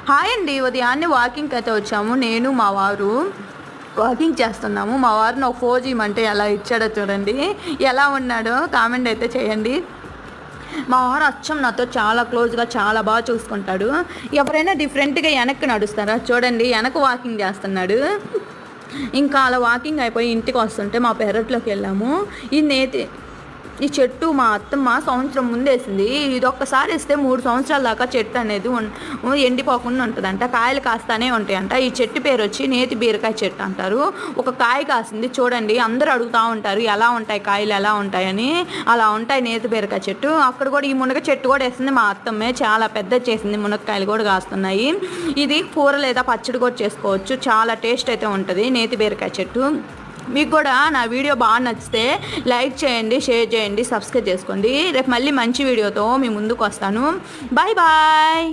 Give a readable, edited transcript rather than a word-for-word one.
Hi అండి, ఉదయాన్నే వాకింగ్కి అయితే వచ్చాము. నేను మా వారు వాకింగ్ చేస్తున్నాము. మా వారిని ఒక ఫోజ్ ఇవ్వమంటే ఎలా ఇచ్చాడో చూడండి. ఎలా ఉన్నాడో కామెంట్ అయితే చేయండి. మా వారు అచ్చం నాతో చాలా క్లోజ్గా చాలా బాగా చూసుకుంటాడు. ఎవరైనా డిఫరెంట్గా వెనక్కి నడుస్తారా చూడండి, వెనక వాకింగ్ చేస్తున్నాడు. ఇంకా అలా వాకింగ్ అయిపోయి ఇంటికి వస్తుంటే మా పెరట్లోకి వెళ్ళాము. ఈ చెట్టు మా అత్తమ్మ సంవత్సరం ముందేసింది. ఇది ఒక్కసారి ఇస్తే 3 సంవత్సరాల దాకా చెట్టు అనేది ఎండిపోకుండా ఉంటుందంట. కాయలు కాస్తానే ఉంటాయంట. ఈ చెట్టు పేరు వచ్చి నేతి బీరకాయ చెట్టు అంటారు. ఒక కాయ కాసింది చూడండి. అందరూ అడుగుతూ ఉంటారు ఎలా ఉంటాయి కాయలు, ఎలా ఉంటాయని. అలా ఉంటాయి నేతి బీరకాయ చెట్టు. అక్కడ కూడా ఈ మునగ చెట్టు కూడా వేసింది మా అత్తమ్మే. చాలా పెద్ద చేసింది. మునక్కాయలు కూడా కాస్తున్నాయి. ఇది కూర లేదా పచ్చడి కూడా చేసుకోవచ్చు. చాలా టేస్ట్ అయితే ఉంటుంది నేతి బీరకాయ చెట్టు. మీకు కూడా నా వీడియో బాగా నచ్చితే లైక్ చేయండి, షేర్ చేయండి, సబ్స్క్రైబ్ చేసుకోండి. రేపు మళ్ళీ మంచి వీడియోతో మీ ముందుకు వస్తాను. Bye bye.